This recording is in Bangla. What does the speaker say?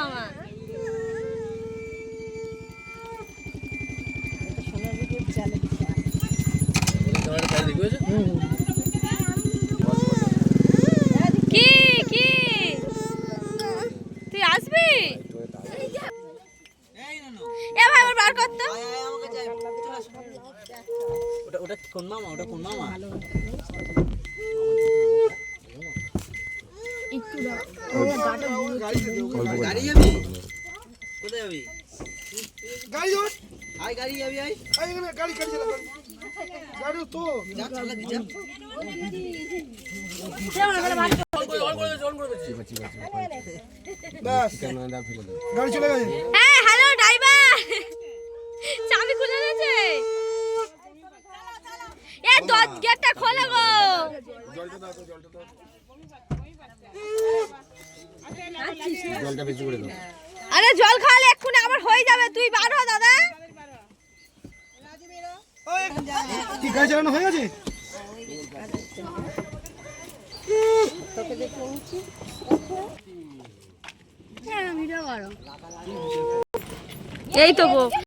ভাঙা। কি কি তুই আসবি? এ ভাই আমার বার করতে। ওটা কোন মামা? ওটা কোন মামা? গাড়ি যাবি? কোথায় যাবি? গাড়ি যাবে। আয় গাড়ি যাবি আয়। গাড়ি চালা গাড়ি তো যা চালা দি যা। বাস গাড়ি চলে গেছে। হ্যাঁ হ্যালো ড্রাইভার, চাবি খুলে দিয়েছে। এ গেটটা খোলো গো। জলটা বেশি করে দাও। আরে জল খাওয়ালে এক্ষুনি আবার হয়ে যাবে, তুই বার হ দাদা। কি গাড়ি চালানো হয়ে গেছে? এই তো গো।